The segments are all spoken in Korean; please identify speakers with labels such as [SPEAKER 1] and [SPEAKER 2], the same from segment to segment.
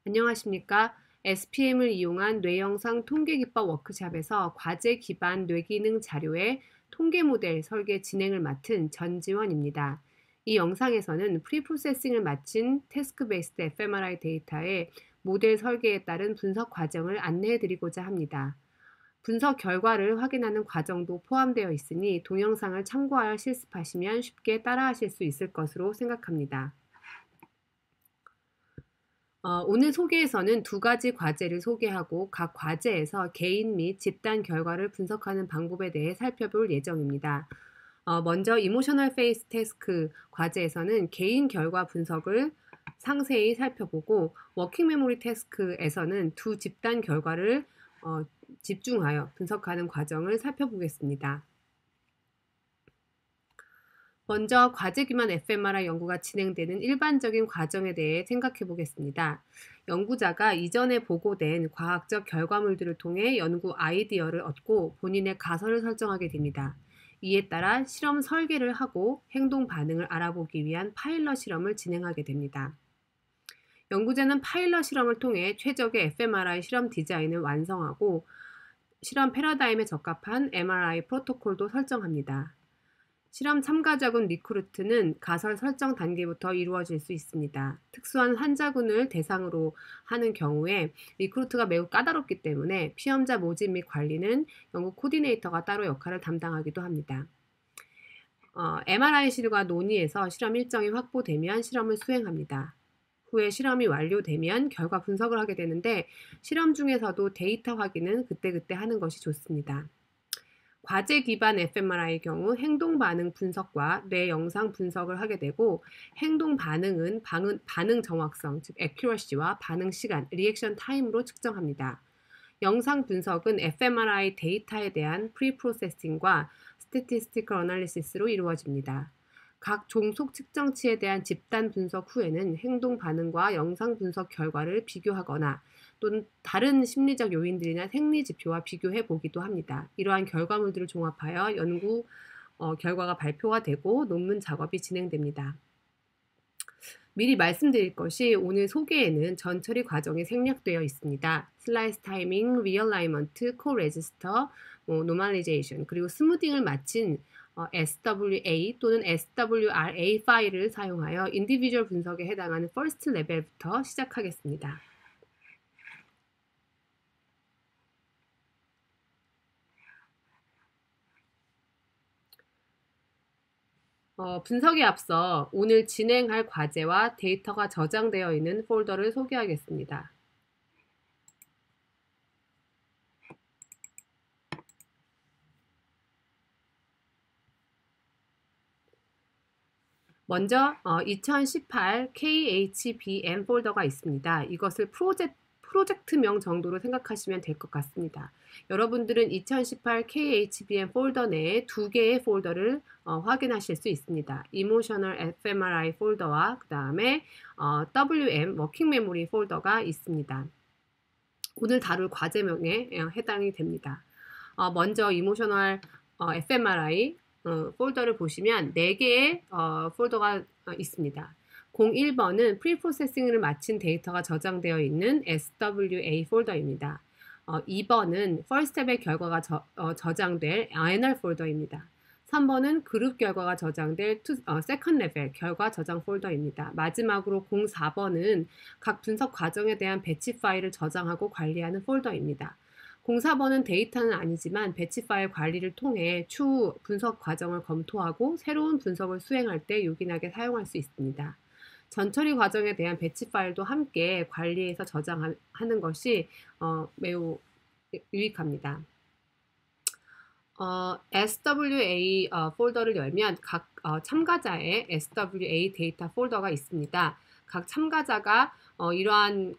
[SPEAKER 1] 안녕하십니까? SPM을 이용한 뇌영상 통계기법 워크샵에서 과제 기반 뇌기능 자료의 통계 모델 설계 진행을 맡은 전지원입니다. 이 영상에서는 프리프로세싱을 마친 태스크 베이스드 fMRI 데이터의 모델 설계에 따른 분석 과정을 안내해 드리고자 합니다. 분석 결과를 확인하는 과정도 포함되어 있으니 동영상을 참고하여 실습하시면 쉽게 따라하실 수 있을 것으로 생각합니다. 오늘 소개에서는 두 가지 과제를 소개하고 각 과제에서 개인 및 집단 결과를 분석하는 방법에 대해 살펴볼 예정입니다. 먼저 이모셔널 페이스 태스크 과제에서는 개인 결과 분석을 상세히 살펴보고 워킹 메모리 태스크에서는 두 집단 결과를 집중하여 분석하는 과정을 살펴보겠습니다. 먼저 과제 기반 fMRI 연구가 진행되는 일반적인 과정에 대해 생각해 보겠습니다. 연구자가 이전에 보고된 과학적 결과물들을 통해 연구 아이디어를 얻고 본인의 가설을 설정하게 됩니다. 이에 따라 실험 설계를 하고 행동 반응을 알아보기 위한 파일럿 실험을 진행하게 됩니다. 연구자는 파일럿 실험을 통해 최적의 fMRI 실험 디자인을 완성하고 실험 패러다임에 적합한 MRI 프로토콜도 설정합니다. 실험 참가자군 리크루트는 가설 설정 단계부터 이루어질 수 있습니다. 특수한 환자군을 대상으로 하는 경우에 리크루트가 매우 까다롭기 때문에 피험자 모집 및 관리는 연구 코디네이터가 따로 역할을 담당하기도 합니다. MRI실과 논의해서 실험 일정이 확보되면 실험을 수행합니다. 후에 실험이 완료되면 결과 분석을 하게 되는데 실험 중에서도 데이터 확인은 그때그때 하는 것이 좋습니다. 과제 기반 fMRI의 경우 행동 반응 분석과 뇌 영상 분석을 하게 되고 행동 반응은 반응 정확성, 즉 accuracy와 반응 시간, 리액션 타임으로 측정합니다. 영상 분석은 fMRI 데이터에 대한 프리프로세싱과 statistical analysis로 이루어집니다. 각 종속 측정치에 대한 집단 분석 후에는 행동 반응과 영상 분석 결과를 비교하거나 또는 다른 심리적 요인들이나 생리 지표와 비교해 보기도 합니다. 이러한 결과물들을 종합하여 연구 결과가 발표가 되고 논문 작업이 진행됩니다. 미리 말씀드릴 것이 오늘 소개에는 전처리 과정이 생략되어 있습니다. 슬라이스 타이밍, 리얼라이먼트, 코레지스터, 노멀리제이션, 그리고 스무딩을 마친 SWA 또는 SWRA 파일을 사용하여 인디비주얼 분석에 해당하는 퍼스트 레벨부터 시작하겠습니다. 분석에 앞서 오늘 진행할 과제와 데이터가 저장되어 있는 폴더를 소개하겠습니다. 먼저 2018 KHBM 폴더가 있습니다. 이것을 프로젝트명 정도로 생각하시면 될 것 같습니다. 여러분들은 2018 KHBM 폴더 내에 두 개의 폴더를 확인하실 수 있습니다. Emotional fMRI 폴더와 그 다음에 WM 워킹 메모리 폴더가 있습니다. 오늘 다룰 과제명에 해당이 됩니다. 먼저 Emotional fMRI 폴더를 보시면 4개의 폴더가 있습니다. 01번은 프리프로세싱을 마친 데이터가 저장되어 있는 SWA 폴더입니다. 2번은 First Step의 결과가 저장될 INR 폴더입니다. 3번은 그룹 결과가 저장될 Second Level 결과 저장 폴더입니다. 마지막으로 04번은 각 분석 과정에 대한 배치 파일을 저장하고 관리하는 폴더입니다. 04번은 데이터는 아니지만 배치 파일 관리를 통해 추후 분석 과정을 검토하고 새로운 분석을 수행할 때 요긴하게 사용할 수 있습니다. 전처리 과정에 대한 배치 파일도 함께 관리해서 저장하는 것이 매우 유익합니다. SWA 폴더를 열면 각 참가자의 SWA 데이터 폴더가 있습니다. 각 참가자가 이러한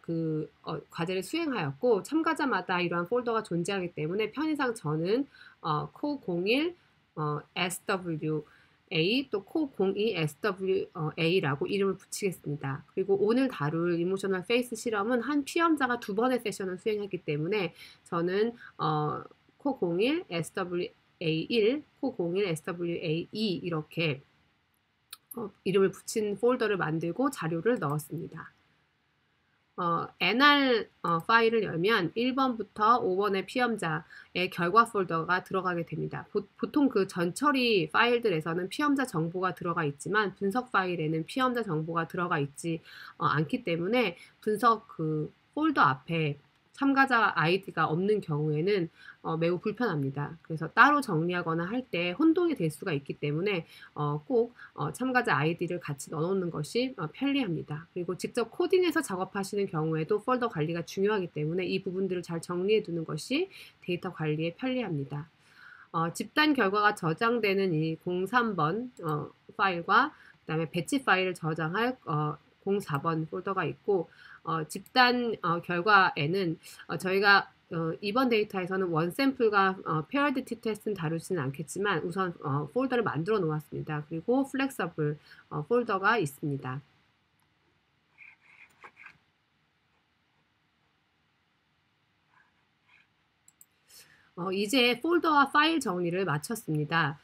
[SPEAKER 1] 과제를 수행하였고 참가자마다 이러한 폴더가 존재하기 때문에 편의상 저는 코01 SWA 또 코02 SWA라고 이름을 붙이겠습니다. 그리고 오늘 다룰 이모셔널 페이스 실험은 한 피험자가 2번의 세션을 수행했기 때문에 저는 코01 SWA1, 코01 SWA2 이렇게 이름을 붙인 폴더를 만들고 자료를 넣었습니다. NR 파일을 열면 1번부터 5번의 피험자의 결과 폴더가 들어가게 됩니다. 보통 그 전처리 파일들에서는 피험자 정보가 들어가 있지만 분석 파일에는 피험자 정보가 들어가 있지 않기 때문에 분석 그 폴더 앞에 참가자 아이디가 없는 경우에는 매우 불편합니다. 그래서 따로 정리하거나 할 때 혼동이 될 수가 있기 때문에 꼭 참가자 아이디를 같이 넣어놓는 것이 편리합니다. 그리고 직접 코딩해서 작업하시는 경우에도 폴더 관리가 중요하기 때문에 이 부분들을 잘 정리해 두는 것이 데이터 관리에 편리합니다. 집단 결과가 저장되는 이 03번 파일과 그다음에 배치 파일을 저장할 04번 폴더가 있고 집단 결과에는 저희가 이번 데이터에서는 원 샘플과 페어드 티 테스트는 다루지는 않겠지만 우선 폴더를 만들어 놓았습니다. 그리고 플렉서블 폴더가 있습니다. 이제 폴더와 파일 정리를 마쳤습니다.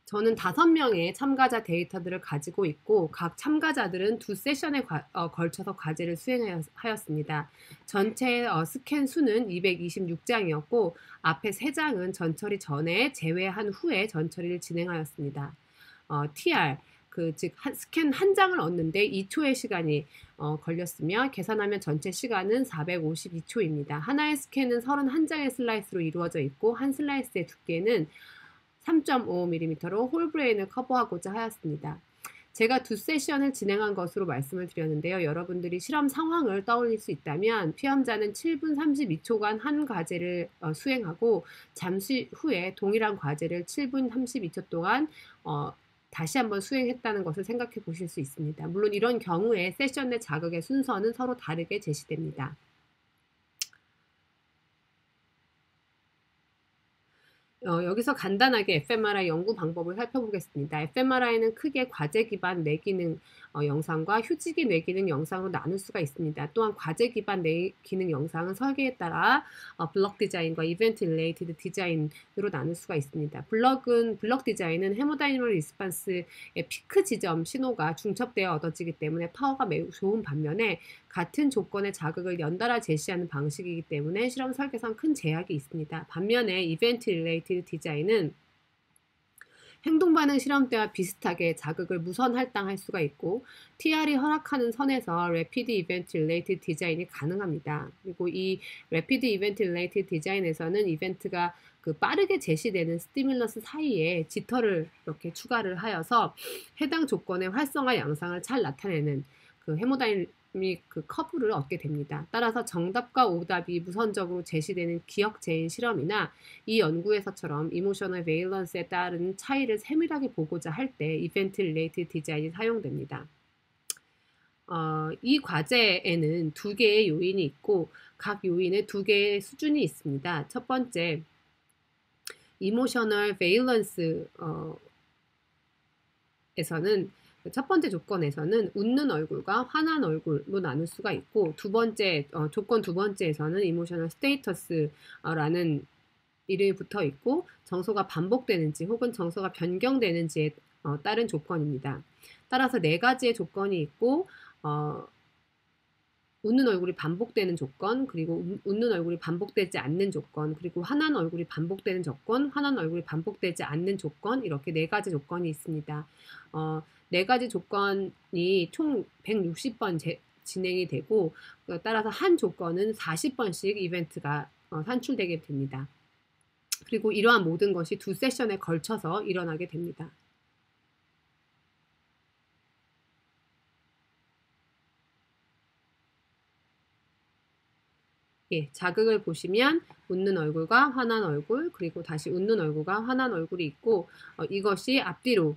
[SPEAKER 1] 저는 5명의 참가자 데이터들을 가지고 있고 각 참가자들은 2세션에 걸쳐서 과제를 수행하였습니다. 전체 스캔 수는 226장이었고 앞에 3장은 전처리 전에 제외한 후에 전처리를 진행하였습니다. TR 즉 스캔 한 장을 얻는데 2초의 시간이 걸렸으며 계산하면 전체 시간은 452초입니다. 하나의 스캔은 31장의 슬라이스로 이루어져 있고 한 슬라이스의 두께는 3.5mm로 홀브레인을 커버하고자 하였습니다. 제가 2세션을 진행한 것으로 말씀을 드렸는데요. 여러분들이 실험 상황을 떠올릴 수 있다면 피험자는 7분 32초간 한 과제를 수행하고 잠시 후에 동일한 과제를 7분 32초 동안 다시 한번 수행했다는 것을 생각해 보실 수 있습니다. 물론 이런 경우에 세션 내 자극의 순서는 서로 다르게 제시됩니다. 여기서 간단하게 fMRI 연구 방법을 살펴보겠습니다. fMRI는 크게 과제 기반 뇌기능 영상과 휴지기 뇌기능 영상으로 나눌 수가 있습니다. 또한 과제 기반 뇌기능 영상은 설계에 따라 블럭 디자인과 이벤트 릴레이티드 디자인으로 나눌 수가 있습니다. 블럭 디자인은 헤모다이너믹 리스판스의 피크 지점 신호가 중첩되어 얻어지기 때문에 파워가 매우 좋은 반면에 같은 조건의 자극을 연달아 제시하는 방식이기 때문에 실험 설계상 큰 제약이 있습니다. 반면에 이벤트 릴레이티드 디자인은 행동 반응 실험 때와 비슷하게 자극을 무선 할당할 수가 있고 TR이 허락하는 선에서 Rapid Event Related 디자인이 가능합니다. 그리고 이 Rapid Event Related 디자인에서는 이벤트가 그 빠르게 제시되는 스티뮬러스 사이에 지터를 이렇게 추가를 하여서 해당 조건의 활성화 양상을 잘 나타내는 그 헤모다이내믹 그 커브를 얻게 됩니다. 따라서 정답과 오답이 무선적으로 제시되는 기억재인 실험이나 이 연구에서처럼 이모셔널 베일런스에 따른 차이를 세밀하게 보고자 할 때 이벤트 릴레이티드 디자인이 사용됩니다. 이 과제에는 2개의 요인이 있고 각 요인에 2개의 수준이 있습니다. 첫 번째, 이모셔널 베일런스 에서는 첫 번째 조건에서는 웃는 얼굴과 화난 얼굴로 나눌 수가 있고 조건 두 번째에서는 이모셔널 스테이터스라는 이름이 붙어 있고 정서가 반복되는지 혹은 정서가 변경되는지에 따른 조건입니다. 따라서 4가지의 조건이 있고 웃는 얼굴이 반복되는 조건, 그리고 웃는 얼굴이 반복되지 않는 조건, 그리고 화난 얼굴이 반복되는 조건, 화난 얼굴이 반복되지 않는 조건, 이렇게 4가지 조건이 있습니다. 4가지 조건이 총 160번 진행이 되고 따라서 한 조건은 40번씩 이벤트가 산출되게 됩니다. 그리고 이러한 모든 것이 2세션에 걸쳐서 일어나게 됩니다. 예, 자극을 보시면 웃는 얼굴과 화난 얼굴, 그리고 다시 웃는 얼굴과 화난 얼굴이 있고 이것이 앞뒤로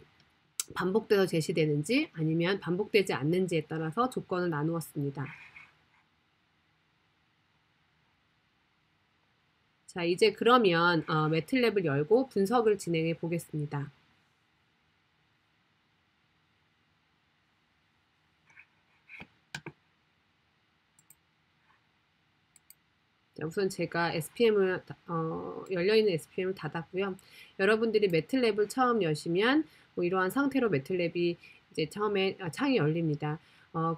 [SPEAKER 1] 반복돼서 제시되는지 아니면 반복되지 않는지에 따라서 조건을 나누었습니다. 자, 이제 그러면 매틀랩을 열고 분석을 진행해 보겠습니다. 자, 우선 제가 SPM을 열려있는 SPM을 닫았고요. 여러분들이 매틀랩을 처음 여시면 뭐 이러한 상태로 매틀랩이 이제 처음에 창이 열립니다.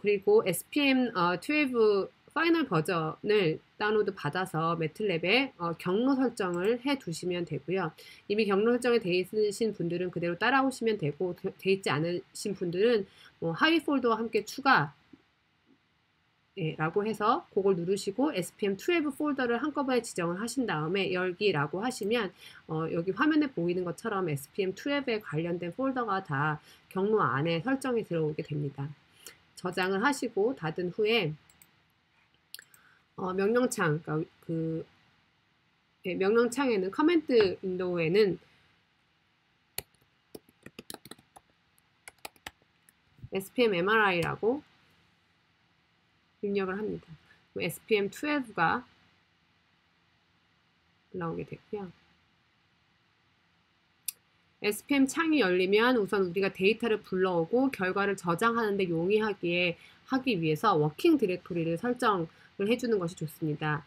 [SPEAKER 1] 그리고 SPM 12 파이널 버전을 다운로드 받아서 매틀랩에 경로 설정을 해 두시면 되고요. 이미 경로 설정이 되어 있으신 분들은 그대로 따라오시면 되고, 되어 있지 않으신 분들은 뭐 하위 폴더와 함께 추가 라고 해서 그걸 누르시고 SPM12 폴더를 한꺼번에 지정을 하신 다음에 열기라고 하시면 여기 화면에 보이는 것처럼 SPM12에 관련된 폴더가 다 경로 안에 설정이 들어오게 됩니다. 저장을 하시고 닫은 후에 명령창, 그러니까 명령창에는 커맨드 윈도우에는 SPM MRI라고 입력을 합니다. SPM12가 올라오게 되고요. SPM 창이 열리면 우선 우리가 데이터를 불러오고 결과를 저장하는데 용이하게 하기 위해서 워킹 디렉토리를 설정을 해주는 것이 좋습니다.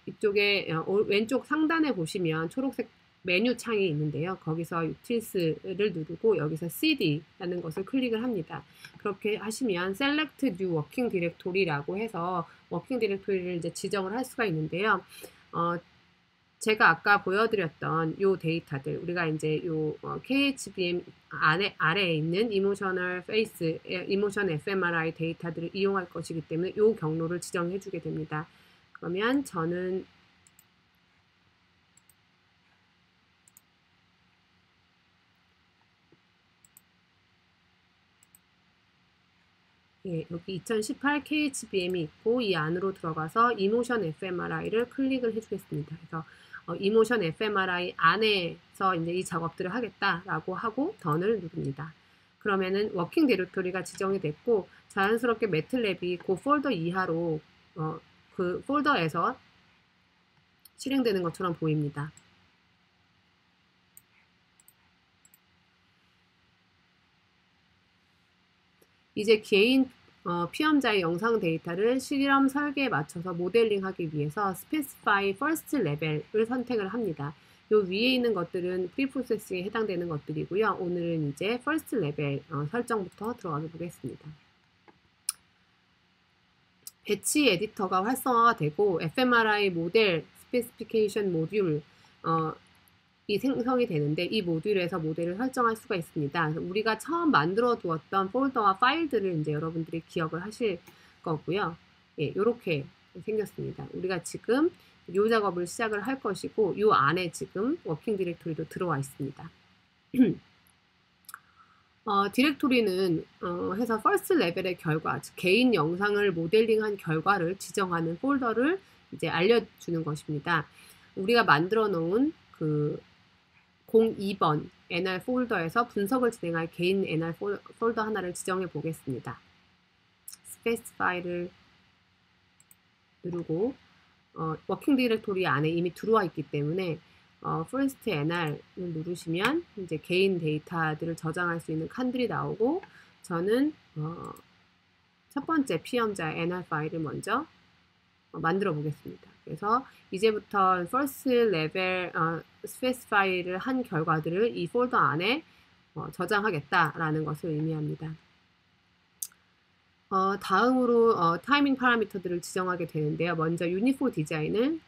[SPEAKER 1] 이쪽에 왼쪽 상단에 보시면 초록색 메뉴 창이 있는데요. 거기서 유틸스를 누르고 여기서 CD라는 것을 클릭을 합니다. 그렇게 하시면 Select New Working Directory라고 해서 워킹 디렉토리를 이제 지정을 할 수가 있는데요. 제가 아까 보여드렸던 요 데이터들, 우리가 이제 요 KHBM 아래에 있는 Emotional Face, Emotion fMRI 데이터들을 이용할 것이기 때문에 요 경로를 지정해 주게 됩니다. 그러면 저는 여기 2018 KHBM이 있고 이 안으로 들어가서 Emotion fMRI를 클릭을 해주겠습니다. 그래서 Emotion fMRI 안에서 이제 이 작업들을 하겠다라고 하고 던을 누릅니다. 그러면은 워킹 디렉토리가 지정이 됐고 자연스럽게 매틀랩이 그 폴더 이하로 그 폴더에서 실행되는 것처럼 보입니다. 이제 개인 피험자의 영상 데이터를 실험 설계에 맞춰서 모델링하기 위해서 Specify First Level을 선택을 합니다. 요 위에 있는 것들은 프리프로세싱에 해당되는 것들이고요. 오늘은 이제 First Level 설정부터 들어가 보겠습니다. 배치 에디터가 활성화가 되고 fMRI 모델 스페시피케이션 모듈 이 생성이 되는데 이 모듈에서 모델을 설정할 수가 있습니다. 우리가 처음 만들어 두었던 폴더와 파일들을 이제 여러분들이 기억을 하실 거고요. 이렇게 생겼습니다. 우리가 지금 이 작업을 시작을 할 것이고 이 안에 지금 워킹 디렉토리도 들어와 있습니다. 디렉토리는 해서 퍼스트 레벨의 결과, 즉 개인 영상을 모델링한 결과를 지정하는 폴더를 이제 알려주는 것입니다. 우리가 만들어 놓은 그 02번 NR 폴더에서 분석을 진행할 개인 NR 폴더 하나를 지정해 보겠습니다. Specify를 누르고 워킹 디렉토리 안에 이미 들어와 있기 때문에 First NR을 누르시면 이제 개인 데이터들을 저장할 수 있는 칸들이 나오고 저는 첫 번째 피험자 NR 파일을 먼저 만들어 보겠습니다. 그래서 이제부터 First Level Specify를 한 결과들을 이 폴더 안에 저장하겠다라는 것을 의미합니다. 다음으로 타이밍 파라미터들을 지정하게 되는데요. 먼저 유니포 디자인을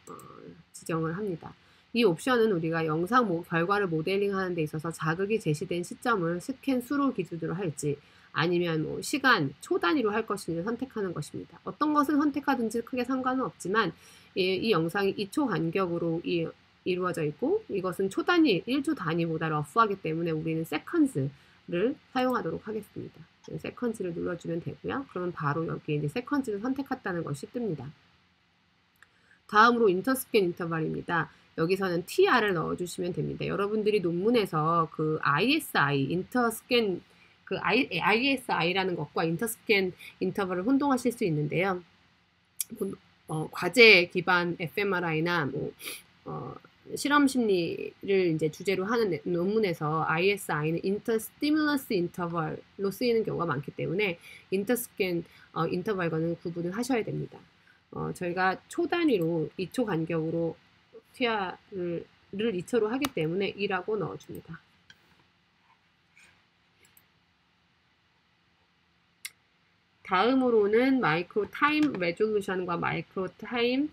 [SPEAKER 1] 지정을 합니다. 이 옵션은 우리가 영상 결과를 모델링하는 데 있어서 자극이 제시된 시점을 스캔 수로 기준으로 할지 아니면 뭐 시간, 초 단위로 할 것인지 선택하는 것입니다. 어떤 것을 선택하든지 크게 상관은 없지만 이 영상이 2초 간격으로 이루어져 있고 이것은 초 단위, 1초 단위보다 러프하기 때문에 우리는 세컨즈를 사용하도록 하겠습니다. 세컨즈를 눌러주면 되고요. 그러면 바로 여기에 이제 세컨즈를 선택했다는 것이 뜹니다. 다음으로 인터스캔 인터벌입니다. 여기서는 TR을 넣어주시면 됩니다. 여러분들이 논문에서 그 ISI, 인터스캔, 그 ISI라는 것과 인터스캔 인터벌을 혼동하실 수 있는데요. 과제 기반 fMRI나 뭐, 실험 심리를 이제 주제로 하는 논문에서 ISI는 인터스티뮬러스 인터벌로 쓰이는 경우가 많기 때문에 인터스캔 인터벌과는 구분을 하셔야 됩니다. 저희가 초 단위로 2초 간격으로 TR를 2초로 하기 때문에 2라고 넣어줍니다. 다음으로는 마이크로 타임 레졸루션과 마이크로 타임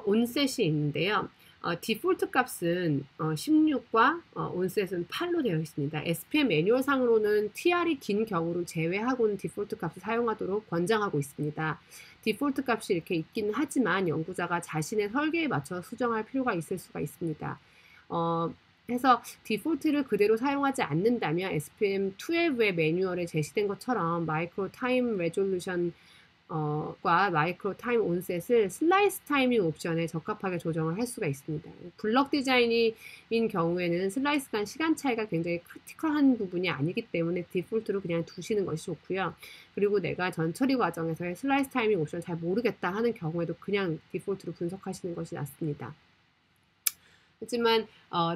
[SPEAKER 1] 온셋이 있는데요. 디폴트 값은 16과 온셋은 8로 되어 있습니다. SPM 매뉴얼상으로는 TR이 긴 경우를 제외하고는 디폴트 값을 사용하도록 권장하고 있습니다. 디폴트 값이 이렇게 있기는 하지만 연구자가 자신의 설계에 맞춰 수정할 필요가 있을 수가 있습니다. 해서 디폴트를 그대로 사용하지 않는다면 SPM 12의 매뉴얼에 제시된 것처럼 마이크로 타임 레졸루션 과 마이크로 타임 온셋을 슬라이스 타이밍 옵션에 적합하게 조정을 할 수가 있습니다. 블럭 디자인인 경우에는 슬라이스 간 시간 차이가 굉장히 크리티컬한 부분이 아니기 때문에 디폴트로 그냥 두시는 것이 좋고요. 그리고 내가 전 처리 과정에서의 슬라이스 타이밍 옵션 잘 모르겠다 하는 경우에도 그냥 디폴트로 분석하시는 것이 낫습니다. 하지만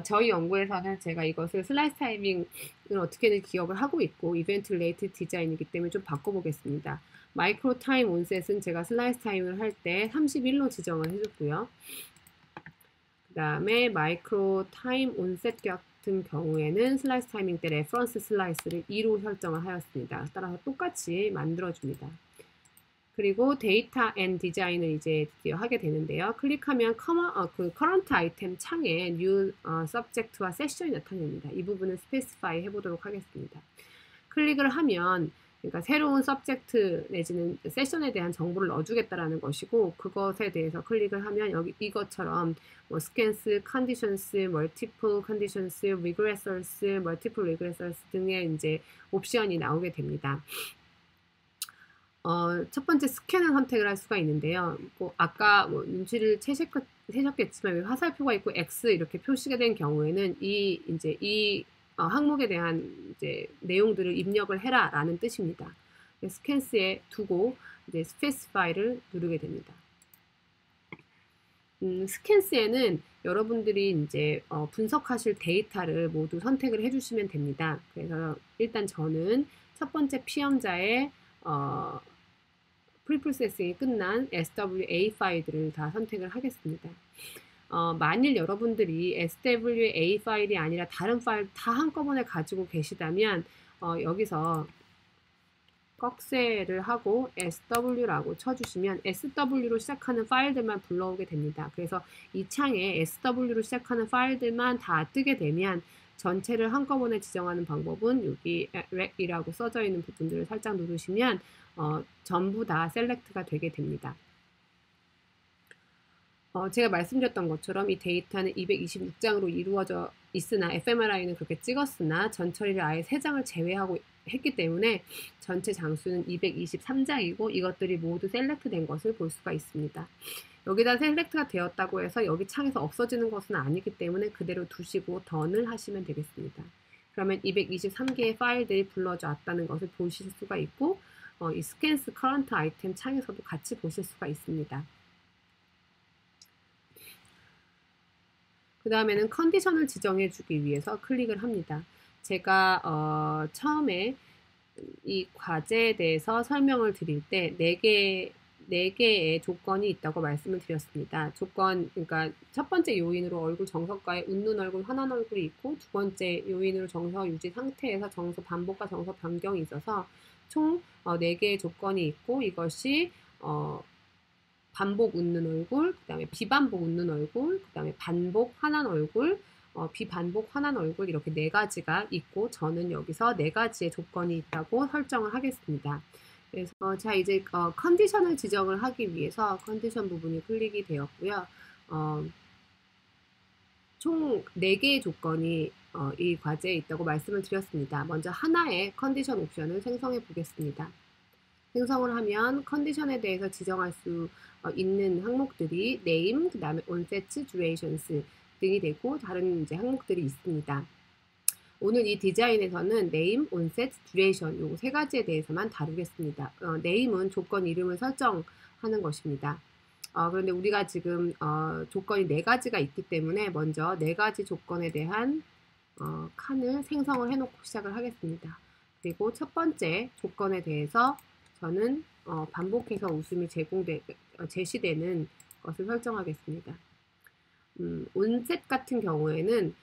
[SPEAKER 1] 저희 연구에서는 제가 이것을 슬라이스 타이밍을 어떻게든 기억을 하고 있고 이벤트 릴레이티드 디자인이기 때문에 좀 바꿔보겠습니다. 마이크로 타임 온셋은 제가 슬라이스 타임을 할 때 31로 지정을 해줬고요. 그 다음에 마이크로 타임 온셋 같은 경우에는 슬라이스 타이밍 때 레퍼런스 슬라이스를 2로 설정을 하였습니다. 따라서 똑같이 만들어줍니다. 그리고 데이터 앤 디자인을 이제 드디어 하게 되는데요. 클릭하면 그 current 아이템 창에 new subject와 세션이 나타납니다. 이 부분은 스페시파이 해보도록 하겠습니다. 클릭을 하면 그러니까 새로운 서브젝트 내지는 세션에 대한 정보를 넣어주겠다라는 것이고 그것에 대해서 클릭을 하면 여기 이것처럼 뭐 스캔스, 컨디션스, 멀티플 컨디션스, 리그레서스, 멀티플 리그레서스 등의 이제 옵션이 나오게 됩니다. 첫 번째 스캔을 선택을 할 수가 있는데요. 아까 눈치를 채셨겠지만 화살표가 있고 X 이렇게 표시가 된 경우에는 이 항목에 대한 이제 내용들을 입력을 해라라는 뜻입니다. 스캔스에 두고 이제 스페시파이를 누르게 됩니다. 스캔스에는 여러분들이 이제 분석하실 데이터를 모두 선택을 해주시면 됩니다. 그래서 일단 저는 첫 번째 피험자의 프리프로세싱이 끝난 SWA 파일들을 다 선택을 하겠습니다. 만일 여러분들이 SWA 파일이 아니라 다른 파일 다 한꺼번에 가지고 계시다면 여기서 꺽쇠를 하고 SW라고 쳐주시면 SW로 시작하는 파일들만 불러오게 됩니다. 그래서 이 창에 SW로 시작하는 파일들만 다 뜨게 되면 전체를 한꺼번에 지정하는 방법은 여기 rec이라고 써져 있는 부분들을 살짝 누르시면 전부 다 셀렉트가 되게 됩니다. 제가 말씀드렸던 것처럼 이 데이터는 226장으로 이루어져 있으나 fMRI는 그렇게 찍었으나 전처리를 아예 3장을 제외하고 했기 때문에 전체 장수는 223장이고 이것들이 모두 셀렉트 된 것을 볼 수가 있습니다. 여기다 셀렉트가 되었다고 해서 여기 창에서 없어지는 것은 아니기 때문에 그대로 두시고 던을 하시면 되겠습니다. 그러면 223개의 파일들이 불러져 왔다는 것을 보실 수가 있고 이 스캔스 커런트 아이템 창에서도 같이 보실 수가 있습니다. 그 다음에는 컨디션을 지정해 주기 위해서 클릭을 합니다. 제가 처음에 이 과제에 대해서 설명을 드릴 때 4개의 조건이 있다고 말씀을 드렸습니다. 그러니까 첫 번째 요인으로 얼굴 정석과의 웃는 얼굴, 환한 얼굴이 있고 두 번째 요인으로 정서 유지 상태에서 정서 반복과 정서 변경이 있어서 총 4개의 조건이 있고 이것이 반복 웃는 얼굴, 그 다음에 비반복 웃는 얼굴, 그 다음에 반복 환한 얼굴, 비반복 환한 얼굴 이렇게 4가지가 있고 저는 여기서 4가지의 조건이 있다고 설정을 하겠습니다. 그래서 자 이제 컨디션을 지정을 하기 위해서 컨디션 부분이 클릭이 되었고요. 총 4개의 조건이 이 과제에 있다고 말씀을 드렸습니다. 먼저 하나의 컨디션 옵션을 생성해 보겠습니다. 생성을 하면 컨디션에 대해서 지정할 수 있는 항목들이 name, 그 다음에 onset, durations 등이 되고 다른 이제 항목들이 있습니다. 오늘 이 디자인에서는 name, onset, duration 요 3가지에 대해서만 다루겠습니다. name은 조건 이름을 설정하는 것입니다. 그런데 우리가 지금 조건이 4가지가 있기 때문에 먼저 4가지 조건에 대한 칸을 생성을 해놓고 시작을 하겠습니다. 그리고 첫 번째 조건에 대해서 저는 반복해서 웃음이 제시되는 것을 설정하겠습니다. 온셋 같은 경우에는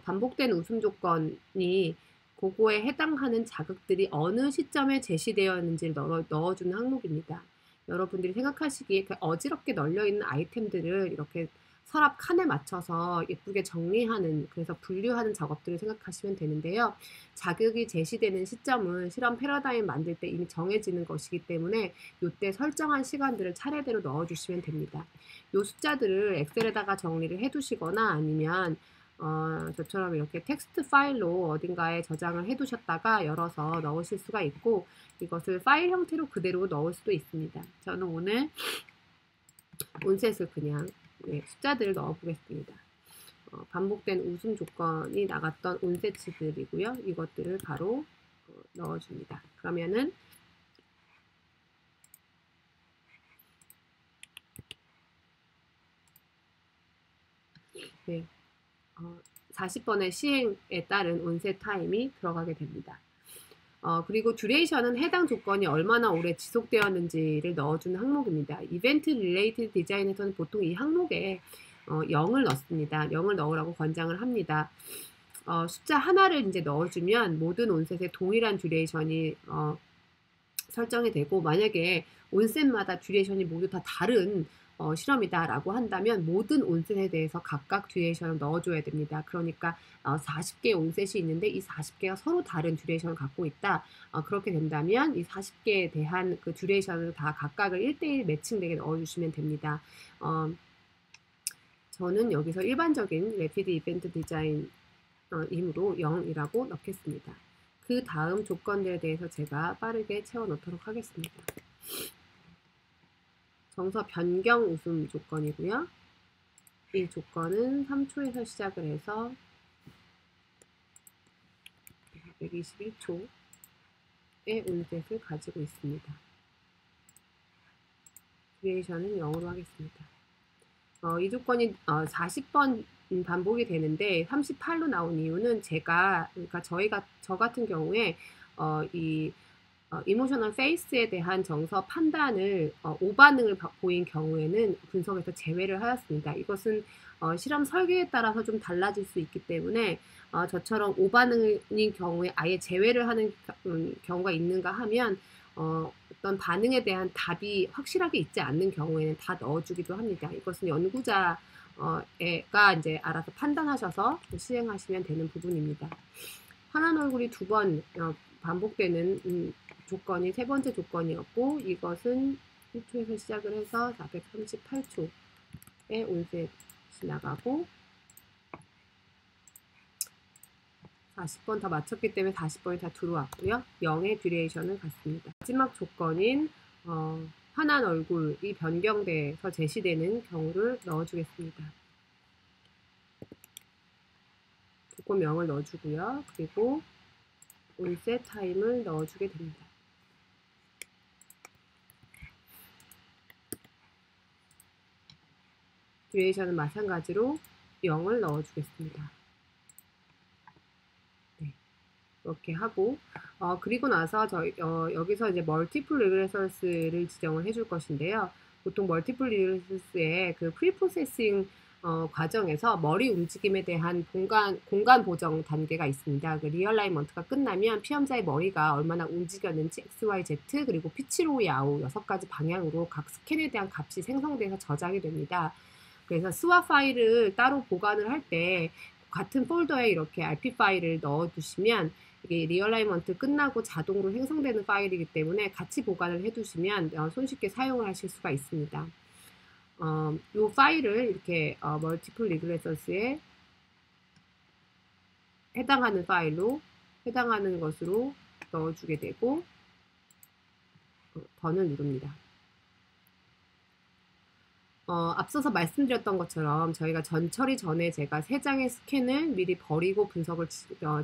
[SPEAKER 1] 반복된 웃음 조건이 그거에 해당하는 자극들이 어느 시점에 제시되었는지를 넣어주는 항목입니다. 여러분들이 생각하시기에 어지럽게 널려있는 아이템들을 이렇게 서랍 칸에 맞춰서 예쁘게 정리하는, 그래서 분류하는 작업들을 생각하시면 되는데요. 자극이 제시되는 시점은 실험 패러다임 만들 때 이미 정해지는 것이기 때문에 이때 설정한 시간들을 차례대로 넣어주시면 됩니다. 이 숫자들을 엑셀에다가 정리를 해두시거나 아니면 저처럼 이렇게 텍스트 파일로 어딘가에 저장을 해두셨다가 열어서 넣으실 수가 있고, 이것을 파일 형태로 그대로 넣을 수도 있습니다. 저는 오늘 온셋을 그냥 숫자들을 넣어 보겠습니다. 반복된 웃음 조건이 나갔던 온셋들이고요. 이것들을 바로 넣어줍니다. 그러면은 네, 40번의 시행에 따른 온셋 타임이 들어가게 됩니다. 그리고 듀레이션은 해당 조건이 얼마나 오래 지속되었는지를 넣어주는 항목입니다. 이벤트 릴레이티드 디자인에서는 보통 이 항목에 0을 넣습니다. 0을 넣으라고 권장을 합니다. 숫자 하나를 이제 넣어주면 모든 온셋에 동일한 듀레이션이 설정이 되고, 만약에 온셋마다 듀레이션이 모두 다 다른 실험이다라고 한다면 모든 온셋에 대해서 각각 듀레이션을 넣어줘야 됩니다. 그러니까 40개의 온셋이 있는데 이 40개가 서로 다른 듀레이션을 갖고 있다. 그렇게 된다면 이 40개에 대한 그 듀레이션을 다 각각을 1대1 매칭되게 넣어주시면 됩니다. 저는 여기서 일반적인 래피드 이벤트 디자인 이므로 0이라고 넣겠습니다. 그 다음 조건들에 대해서 제가 빠르게 채워 넣도록 하겠습니다. 정서 변경 웃음 조건이고요. 이 조건은 3초에서 시작을 해서 121초의 온셋을 가지고 있습니다. 듀레이션은 0으로 하겠습니다. 이 조건이 40번 반복이 되는데 38로 나온 이유는 그러니까 저 같은 경우에 이모셔널 페이스에 대한 정서 판단을 오반응을 보인 경우에는 분석에서 제외를 하였습니다. 이것은 실험 설계에 따라서 좀 달라질 수 있기 때문에 저처럼 오반응인 경우에 아예 제외를 하는 경우가 있는가 하면 어떤 반응에 대한 답이 확실하게 있지 않는 경우에는 다 넣어주기도 합니다. 이것은 연구자가 이제 알아서 판단하셔서 시행하시면 되는 부분입니다. 환한 얼굴이 2번 반복되는 조건이 3번째 조건이었고, 이것은 1초에서 시작을 해서 438초의 온셋이 나가고 40번 더 맞췄기 때문에 40번이 다 들어왔고요. 0의 듀레이션을 갖습니다. 마지막 조건인 환한 얼굴이 변경돼서 제시되는 경우를 넣어주겠습니다. 조건 0을 넣어주고요. 그리고 온셋 타임을 넣어주게 됩니다. 듀레이션은 마찬가지로 0을 넣어주겠습니다. 네, 이렇게 하고 그리고 나서 여기서 이제 멀티플 리그레서스를 지정을 해줄 것인데요. 보통 멀티플 리그레서스의 그 프리프로세싱 과정에서 머리 움직임에 대한 공간 보정 단계가 있습니다. 그 리얼라이먼트가 끝나면 피험자의 머리가 얼마나 움직였는지 X, Y, Z 그리고 피치로 야우 6가지 방향으로 각 스캔에 대한 값이 생성돼서 저장이 됩니다. 그래서 스와 파일을 따로 보관을 할 때 같은 폴더에 이렇게 RP 파일을 넣어두시면 이게 리얼라이먼트 끝나고 자동으로 생성되는 파일이기 때문에 같이 보관을 해두시면 손쉽게 사용을 하실 수가 있습니다. 이 파일을 이렇게 멀티플 리그레서스에 해당하는 파일로 해당하는 것으로 넣어주게 되고 던을 누릅니다. 앞서서 말씀드렸던 것처럼 저희가 전 처리 전에 제가 3장의 스캔을 미리 버리고 분석을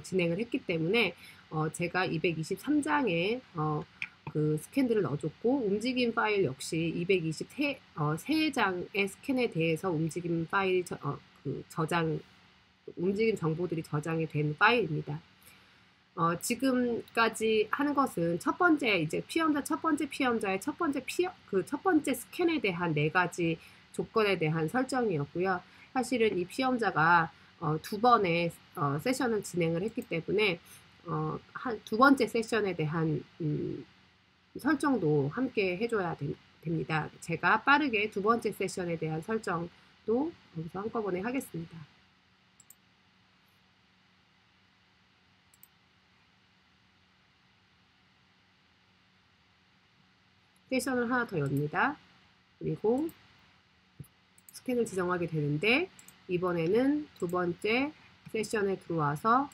[SPEAKER 1] 진행을 했기 때문에 제가 223장에 그 스캔들을 넣어줬고, 움직임 파일 역시 223장의 스캔에 대해서 움직임 파일 움직임 정보들이 저장이 된 파일입니다. 지금까지 하는 것은 첫 번째 이제 피험자 첫 번째 피험자의 첫 번째 스캔에 대한 네 가지 조건에 대한 설정이었고요. 사실은 이 피험자가 두 번의 세션을 진행을 했기 때문에 두 번째 세션에 대한 설정도 함께 해줘야 됩니다. 제가 빠르게 두 번째 세션에 대한 설정도 여기서 한꺼번에 하겠습니다. 세션을 하나 더 엽니다. 그리고 스캔을 지정하게 되는데 이번에는 두 번째 세션에 들어와서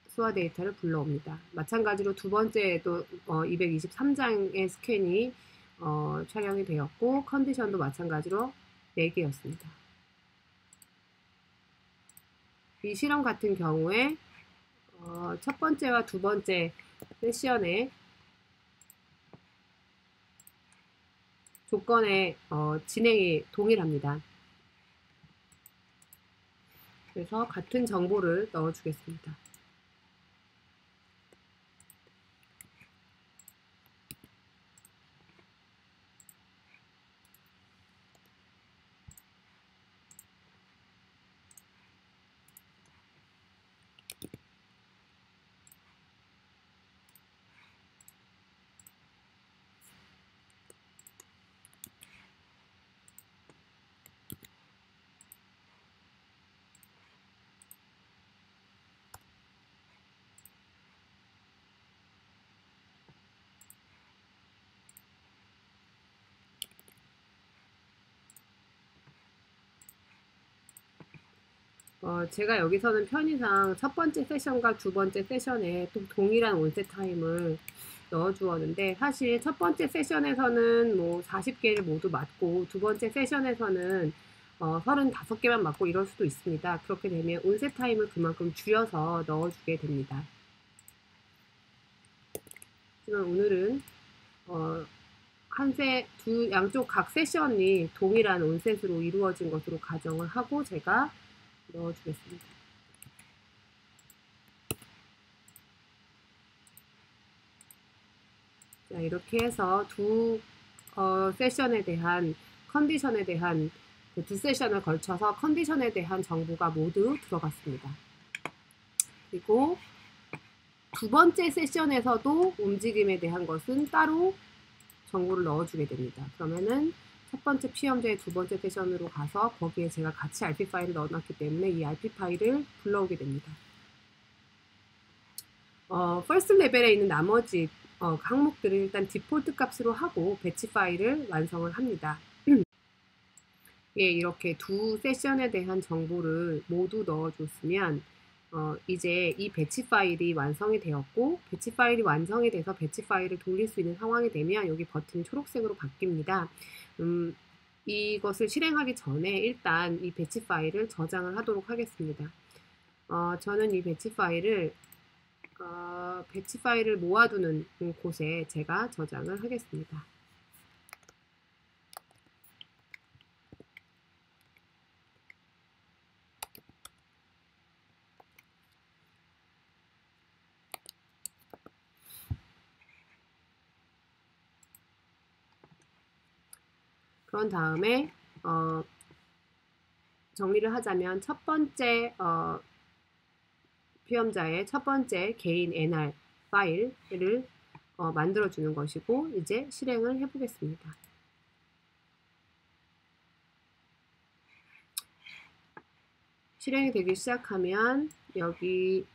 [SPEAKER 1] 수화 데이터를 불러옵니다. 마찬가지로 두 번째에도 223장의 스캔이 촬영이 되었고 컨디션도 마찬가지로 4개였습니다. 이 실험 같은 경우에 첫 번째와 두 번째 세션의 조건의 진행이 동일합니다. 그래서 같은 정보를 넣어주겠습니다. 제가 여기서는 편의상 첫 번째 세션과 두 번째 세션에 또 동일한 온셋 타임을 넣어 주었는데 사실 첫 번째 세션에서는 뭐 40개를 모두 맞고 두 번째 세션에서는 35개만 맞고 이럴 수도 있습니다. 그렇게 되면 온셋 타임을 그만큼 줄여서 넣어주게 됩니다. 하지만 오늘은 양쪽 각 세션이 동일한 온셋으로 이루어진 것으로 가정을 하고 제가 넣어주겠습니다. 자, 이렇게 해서 두 세션에 대한 컨디션에 대한 두 세션을 걸쳐서 컨디션에 대한 정보가 모두 들어갔습니다. 그리고 두 번째 세션에서도 움직임에 대한 것은 따로 정보를 넣어주게 됩니다. 그러면은 첫 번째 피험자의 두 번째 세션으로 가서 거기에 제가 같이 RP 파일을 넣어놨기 때문에 이 RP 파일을 불러오게 됩니다. 퍼스트 레벨에 있는 나머지 항목들을 일단 디폴트 값으로 하고 배치 파일을 완성을 합니다. 예, 이렇게 두 세션에 대한 정보를 모두 넣어줬으면 이제 이 배치 파일이 완성이 되었고 배치 파일이 완성이 돼서 배치 파일을 돌릴 수 있는 상황이 되면 여기 버튼이 초록색으로 바뀝니다. 이것을 실행하기 전에 일단 이 배치 파일을 저장을 하도록 하겠습니다. 저는 이 배치 파일을 모아두는 곳에 제가 저장을 하겠습니다. 그런 다음에 정리를 하자면 첫 번째 피험자의 첫 번째 개인 NR 파일을 만들어주는 것이고 이제 실행을 해보겠습니다. 실행이 되기 시작하면 여기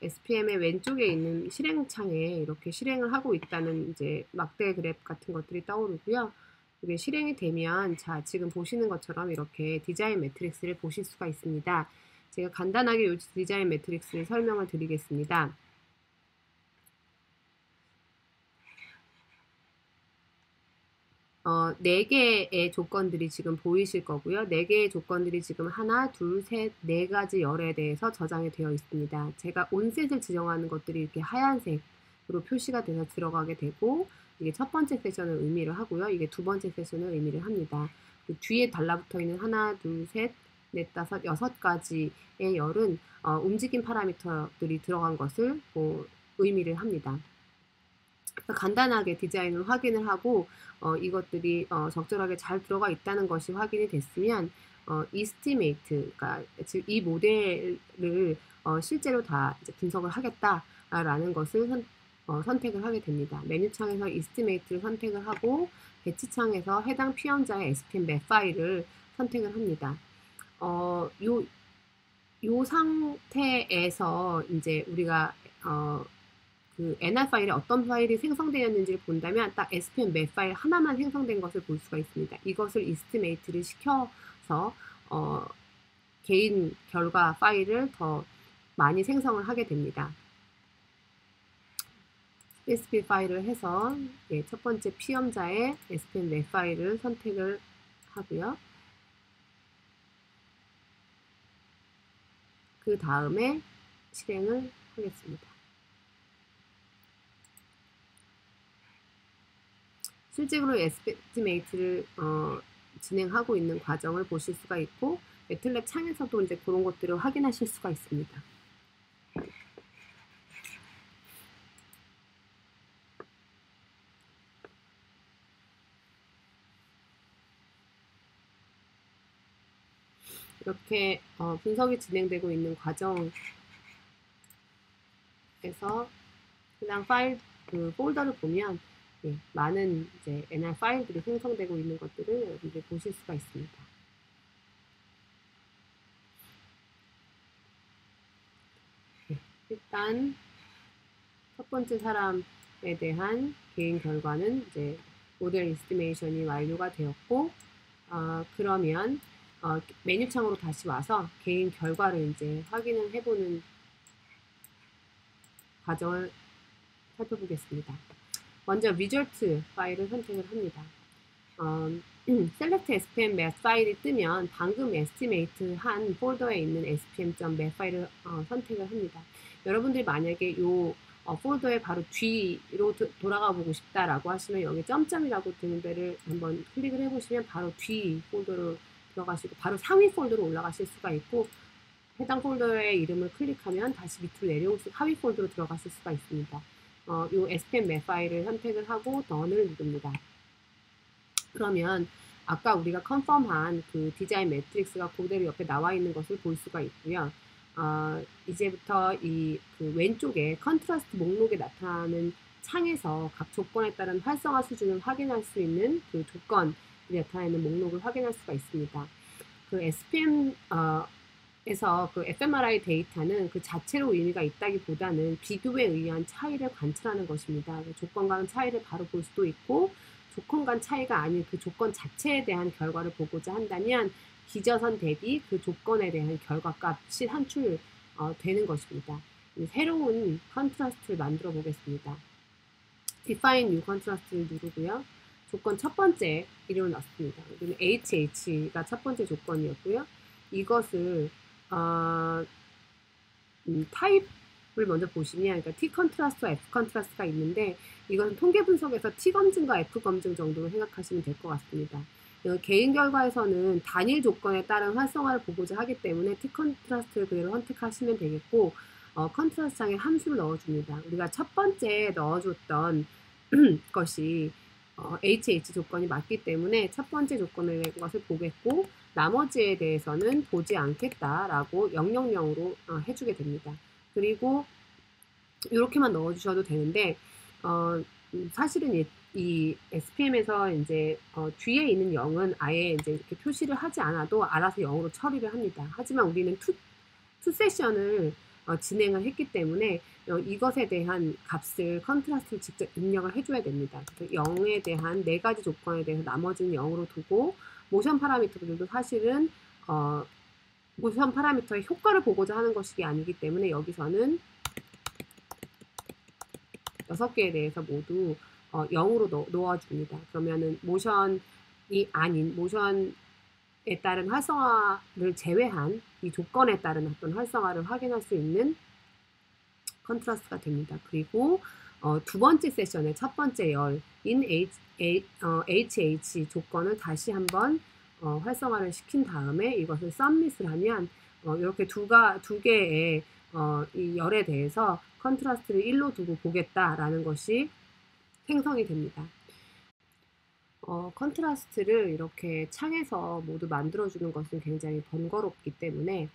[SPEAKER 1] SPM의 왼쪽에 있는 실행창에 이렇게 실행을 하고 있다는 이제 막대 그래프 같은 것들이 떠오르고요. 이게 실행이 되면 자 지금 보시는 것처럼 이렇게 디자인 매트릭스를 보실 수가 있습니다. 제가 간단하게 이 디자인 매트릭스를 설명을 드리겠습니다. 4개의 조건들이 지금 보이실 거고요. 4개의 조건들이 지금 하나, 둘, 셋, 4가지 열에 대해서 저장이 되어 있습니다. 제가 온셋을 지정하는 것들이 이렇게 하얀색으로 표시가 돼서 들어가게 되고 이게 첫 번째 세션을 의미를 하고요. 이게 두 번째 세션을 의미를 합니다. 그 뒤에 달라붙어 있는 하나, 둘, 셋, 넷, 다섯, 여섯 가지의 열은 움직임 파라미터들이 들어간 것을 의미를 합니다. 간단하게 디자인을 확인을 하고 이것들이 적절하게 잘 들어가 있다는 것이 확인이 됐으면 estimate, 그러니까 즉 이 모델을 실제로 다 이제 분석을 하겠다라는 것을 선택을 하게 됩니다. 메뉴창에서 estimate를 선택을 하고 배치창에서 해당 피험자의 SPM 맵 파일을 선택을 합니다. 요 상태에서 이제 우리가 그 NR 파일에 어떤 파일이 생성되었는지를 본다면 딱 SPM 맵 파일 하나만 생성된 것을 볼 수가 있습니다. 이것을 이스티메이트를 시켜서 개인 결과 파일을 더 많이 생성을 하게 됩니다. CSV 파일을 해서 첫 번째 피험자의 SPM 맵 파일을 선택을 하고요. 그 다음에 실행을 하겠습니다. 실제로 에스티메이트를 진행하고 있는 과정을 보실 수가 있고 매틀랩 창에서도 이제 그런 것들을 확인하실 수가 있습니다. 이렇게 분석이 진행되고 있는 과정에서 그냥 파일 그 폴더를 보면 많은 이제 NR 파일들이 생성되고 있는 것들을 여러분들 보실 수가 있습니다. 일단 첫 번째 사람에 대한 개인 결과는 이제 모델 이스티메이션이 완료가 되었고 그러면 메뉴창으로 다시 와서 개인 결과를 이제 확인을 해보는 과정을 살펴보겠습니다. 먼저 result 파일을 선택을 합니다. select SPM map 파일이 뜨면 방금 estimate 한 폴더에 있는 spm.map 파일을 선택을 합니다. 여러분들이 만약에 이 폴더의 바로 뒤로 돌아가 보고 싶다라고 하시면 여기 점점이라고 뜨는 데를 한번 클릭을 해보시면 바로 뒤 폴더로 들어가시고 바로 상위 폴더로 올라가실 수가 있고 해당 폴더의 이름을 클릭하면 다시 밑으로 내려오시 하위 폴더로 들어가실 수가 있습니다. 이 SPM map 파일을 선택을 하고 Done을 누릅니다. 그러면 아까 우리가 컨펌한 그 디자인 매트릭스가 그대로 옆에 나와 있는 것을 볼 수가 있고요. 이제부터 이 그 왼쪽에 컨트라스트 목록에 나타나는 창에서 각 조건에 따른 활성화 수준을 확인할 수 있는 그 조건이 나타나는 목록을 확인할 수가 있습니다. 그 SPM 에서 그 fMRI 데이터는 그 자체로 의미가 있다기보다는 비교에 의한 차이를 관찰하는 것입니다. 조건 간 차이를 바로 볼 수도 있고 조건 간 차이가 아닌 그 조건 자체에 대한 결과를 보고자 한다면 기저선 대비 그 조건에 대한 결과값이 산출되는 것입니다. 새로운 컨트라스트를 만들어 보겠습니다. Define New Contrast를 누르고요. 조건 첫 번째 이름을 넣습니다. 여기는 HH가 첫 번째 조건이었고요. 이것을 타입을 먼저 보시면 그러니까 T 컨트라스트와 F 컨트라스트가 있는데 이것은 통계 분석에서 T 검증과 F 검증 정도로 생각하시면 될 것 같습니다. 개인 결과에서는 단일 조건에 따른 활성화를 보고자 하기 때문에 T 컨트라스트를 그대로 선택하시면 되겠고 컨트라스트 창에 함수를 넣어줍니다. 우리가 첫 번째 넣어줬던 것이 HH 조건이 맞기 때문에 첫 번째 조건의 것을 보겠고 나머지에 대해서는 보지 않겠다라고 000으로 해주게 됩니다. 그리고 이렇게만 넣어주셔도 되는데 사실은 이 SPM에서 이제 뒤에 있는 0은 아예 이제 이렇게 표시를 하지 않아도 알아서 0으로 처리를 합니다. 하지만 우리는 투 세션을 진행을 했기 때문에 이것에 대한 값을 컨트라스트를 직접 입력을 해줘야 됩니다. 0에 대한 4가지 조건에 대해서 나머지는 0으로 두고 모션 파라미터들도 사실은 모션 파라미터의 효과를 보고자 하는 것이 아니기 때문에 여기서는 6개에 대해서 모두 0으로 놓아줍니다. 그러면은 모션이 아닌 모션에 따른 활성화를 제외한 이 조건에 따른 어떤 활성화를 확인할 수 있는 컨트라스트가 됩니다. 그리고 두 번째 세션의 첫 번째 열인 HH 조건을 다시 한번 활성화를 시킨 다음에 이것을 submit을 하면 이렇게 두 개의 이 열에 대해서 컨트라스트를 1로 두고 보겠다라는 것이 생성이 됩니다. 컨트라스트를 이렇게 창에서 모두 만들어주는 것은 굉장히 번거롭기 때문에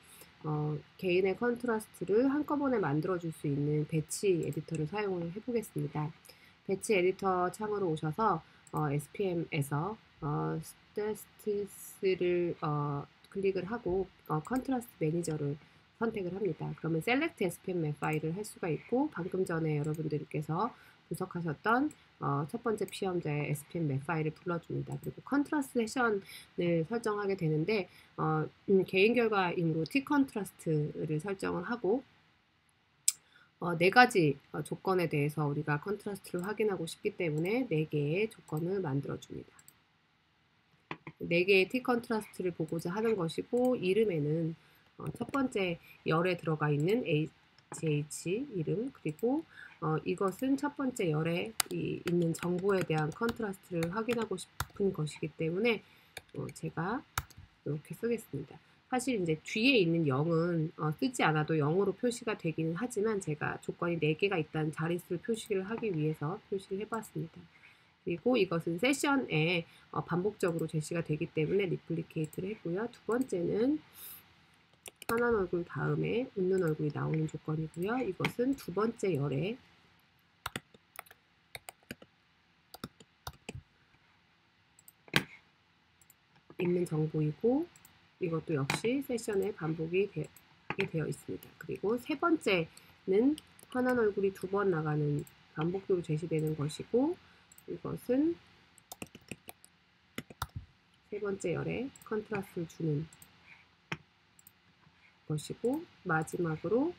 [SPEAKER 1] 개인의 컨트라스트를 한꺼번에 만들어줄 수 있는 배치 에디터를 사용을 해보겠습니다. 배치 에디터 창으로 오셔서 SPM에서 스태티스를 클릭을 하고 컨트라스트 매니저를 선택을 합니다. 그러면 Select SPM Map 파일을 할 수가 있고, 방금 전에 여러분들께서 분석하셨던 첫 번째 시험자의 SPM 맵 파일을 불러줍니다. 그리고 컨트라스트 세션을 설정하게 되는데 개인 결과이므로 T 컨트라스트를 설정을 하고 네 가지 조건에 대해서 우리가 컨트라스트를 확인하고 싶기 때문에 4개의 조건을 만들어줍니다. 4개의 T 컨트라스트를 보고자 하는 것이고, 이름에는 첫 번째 열에 들어가 있는 HH 이름, 그리고 이것은 첫 번째 열에 있는 정보에 대한 컨트라스트를 확인하고 싶은 것이기 때문에 제가 이렇게 쓰겠습니다. 사실 이제 뒤에 있는 0은 쓰지 않아도 0으로 표시가 되기는 하지만 제가 조건이 4개가 있다는 자릿수를 표시를 하기 위해서 표시를 해봤습니다. 그리고 이것은 세션에 반복적으로 제시가 되기 때문에 리플리케이트를 했고요. 두 번째는 환한 얼굴 다음에 웃는 얼굴이 나오는 조건이고요. 이것은 두 번째 열에 있는 정보이고, 이것도 역시 세션에 반복이 되어 있습니다. 그리고 세 번째는 환한 얼굴이 2번 나가는 반복적으로 제시되는 것이고, 이것은 세 번째 열에 컨트라스트를 주는 것이고, 마지막으로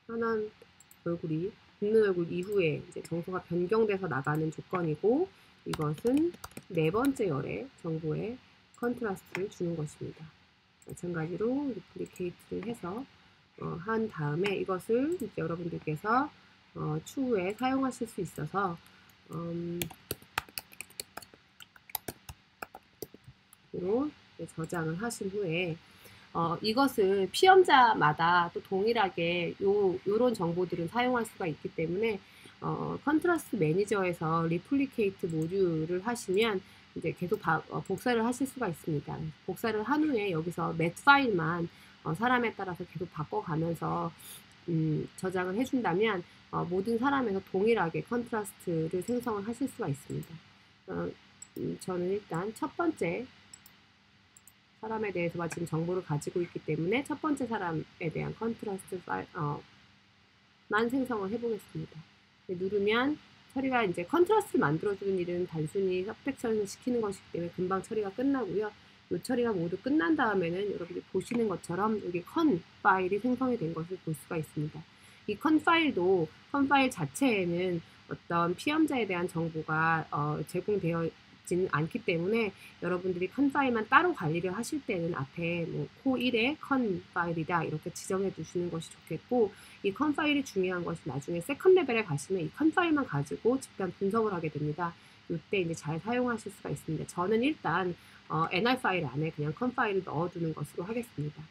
[SPEAKER 1] 환한 얼굴이 웃는 얼굴 이후에 이제 정보가 변경돼서 나가는 조건이고, 이것은 네 번째 열의 정보에 컨트라스트를 주는 것입니다. 마찬가지로 리플리케이트를 해서 한 다음에 이것을 이제 여러분들께서 추후에 사용하실 수 있어서 저장을 하신 후에 이것을 피험자마다 또 동일하게 요런 정보들은 사용할 수가 있기 때문에 컨트라스트 매니저에서 리플리케이트 모듈을 하시면 이제 계속 복사를 하실 수가 있습니다. 복사를 한 후에 여기서 맷 파일만 사람에 따라서 계속 바꿔가면서 저장을 해준다면 모든 사람에서 동일하게 컨트라스트를 생성을 하실 수가 있습니다. 저는 일단 첫 번째 사람에 대해서 지금 정보를 가지고 있기 때문에 첫 번째 사람에 대한 컨트라스트 파일만 생성을 해보겠습니다. 누르면 처리가 이제 컨트라스트를 만들어주는 일은 단순히 서브트랙션을 시키는 것이기 때문에 금방 처리가 끝나고요. 이 처리가 모두 끝난 다음에는 여러분들이 보시는 것처럼 여기 컨 파일이 생성이 된 것을 볼 수가 있습니다. 이 컨 파일도 컨 파일 자체에는 어떤 피험자에 대한 정보가 제공되어 있지는 않기 때문에 여러분들이 컨 파일만 따로 관리를 하실 때는 앞에 뭐 코1의 컨 파일이다 이렇게 지정해 두시는 것이 좋겠고, 이 컨 파일이 중요한 것이 나중에 세컨 레벨에 가시면 이 컨 파일만 가지고 집단 분석을 하게 됩니다. 이때 이제 잘 사용하실 수가 있습니다. 저는 일단 NR 파일 안에 그냥 컨 파일을 넣어두는 것으로 하겠습니다.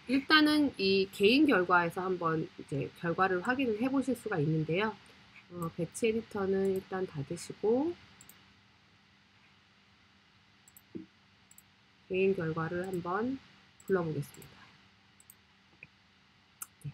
[SPEAKER 1] 일단은 이 개인 결과에서 한번 이제 결과를 확인을 해 보실 수가 있는데요. 배치 에디터는 일단 닫으시고 개인 결과를 한번 불러보겠습니다. 네.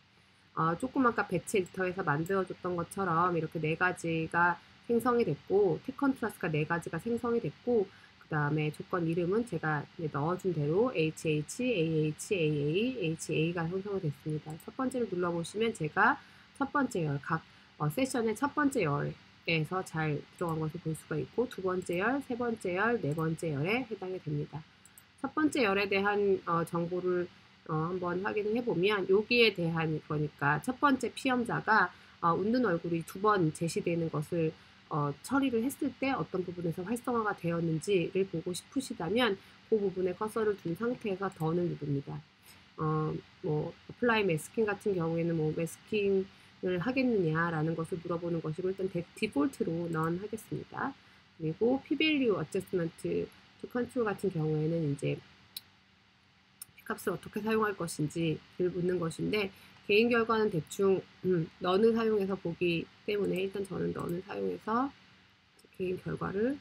[SPEAKER 1] 조금 아까 배치 에디터에서 만들어줬던 것처럼 이렇게 4가지가 생성이 됐고, T 컨트라스트가 4가지가 생성이 됐고, 그 다음에 조건 이름은 제가 넣어준 대로 HH, AH, AA, HA가 생성이 됐습니다. 첫 번째를 눌러보시면 제가 첫 번째 열, 각 세션의 첫 번째 열에서 잘 들어간 것을 볼 수가 있고, 두 번째 열, 세 번째 열, 네 번째 열에 해당이 됩니다. 첫 번째 열에 대한 정보를 한번 확인을 해보면 여기에 대한 거니까 첫 번째 피험자가 웃는 얼굴이 2번 제시되는 것을 처리를 했을 때 어떤 부분에서 활성화가 되었는지를 보고 싶으시다면 그 부분에 커서를 둔 상태에서 더는 누릅니다. 뭐 어플라이 매스킹 같은 경우에는 뭐 매스킹 하겠느냐라는 것을 물어보는 것이고 일단 디폴트로 none 하겠습니다. 그리고 p-value adjustment to control 같은 경우에는 이제 값을 어떻게 사용할 것인지를 묻는 것인데 개인 결과는 대충 none을 사용해서 보기 때문에 일단 저는 none을 사용해서 개인 결과를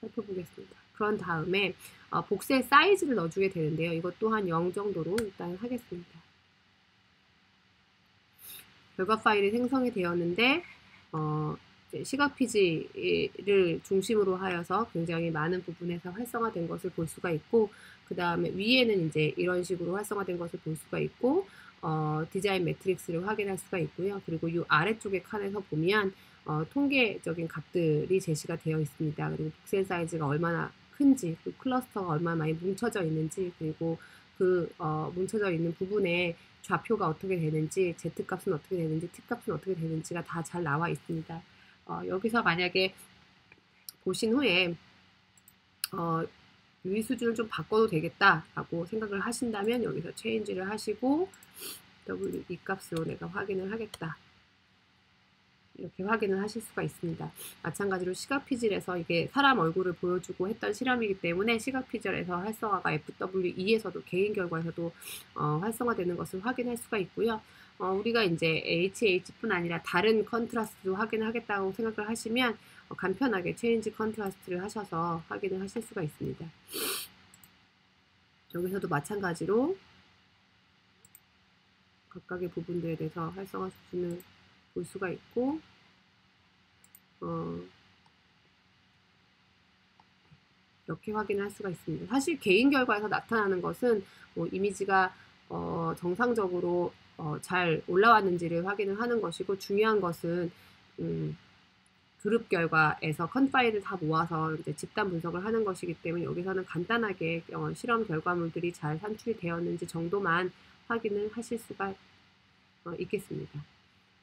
[SPEAKER 1] 살펴보겠습니다. 그런 다음에 복셀 사이즈를 넣어주게 되는데요. 이것 또한 0 정도로 일단 하겠습니다. 결과 파일이 생성이 되었는데 시각 PG를 중심으로 하여서 굉장히 많은 부분에서 활성화된 것을 볼 수가 있고 그 다음에 위에는 이제 이런 식으로 활성화된 것을 볼 수가 있고 디자인 매트릭스를 확인할 수가 있고요. 그리고 이 아래쪽의 칸에서 보면 통계적인 값들이 제시가 되어 있습니다. 그리고 픽셀 사이즈가 얼마나 큰지, 그 클러스터가 얼마나 많이 뭉쳐져 있는지, 그리고 그 뭉쳐져 있는 부분에 좌표가 어떻게 되는지, Z값은 어떻게 되는지, T값은 어떻게 되는지가 다 잘 나와 있습니다. 여기서 만약에 보신 후에 유의 수준을 좀 바꿔도 되겠다라고 생각을 하신다면 여기서 체인지를 하시고 W2 값으로 내가 확인을 하겠다. 이렇게 확인을 하실 수가 있습니다. 마찬가지로 시각 피질에서 이게 사람 얼굴을 보여주고 했던 실험이기 때문에 시각 피질에서 활성화가 FW2에서도 개인 결과에서도 활성화되는 것을 확인할 수가 있고요. 우리가 이제 HH뿐 아니라 다른 컨트라스트도 확인을 하겠다고 생각을 하시면 간편하게 체인지 컨트라스트를 하셔서 확인을 하실 수가 있습니다. 여기서도 마찬가지로 각각의 부분들에 대해서 활성화 수준을 볼 수가 있고 이렇게 확인할 수가 있습니다. 사실 개인 결과에서 나타나는 것은 이미지가 정상적으로 잘 올라왔는지를 확인을 하는 것이고 중요한 것은 그룹 결과에서 컨 파일을 다 모아서 이제 집단 분석을 하는 것이기 때문에 여기서는 간단하게 실험 결과물들이 잘 산출이 되었는지 정도만 확인을 하실 수가 있겠습니다.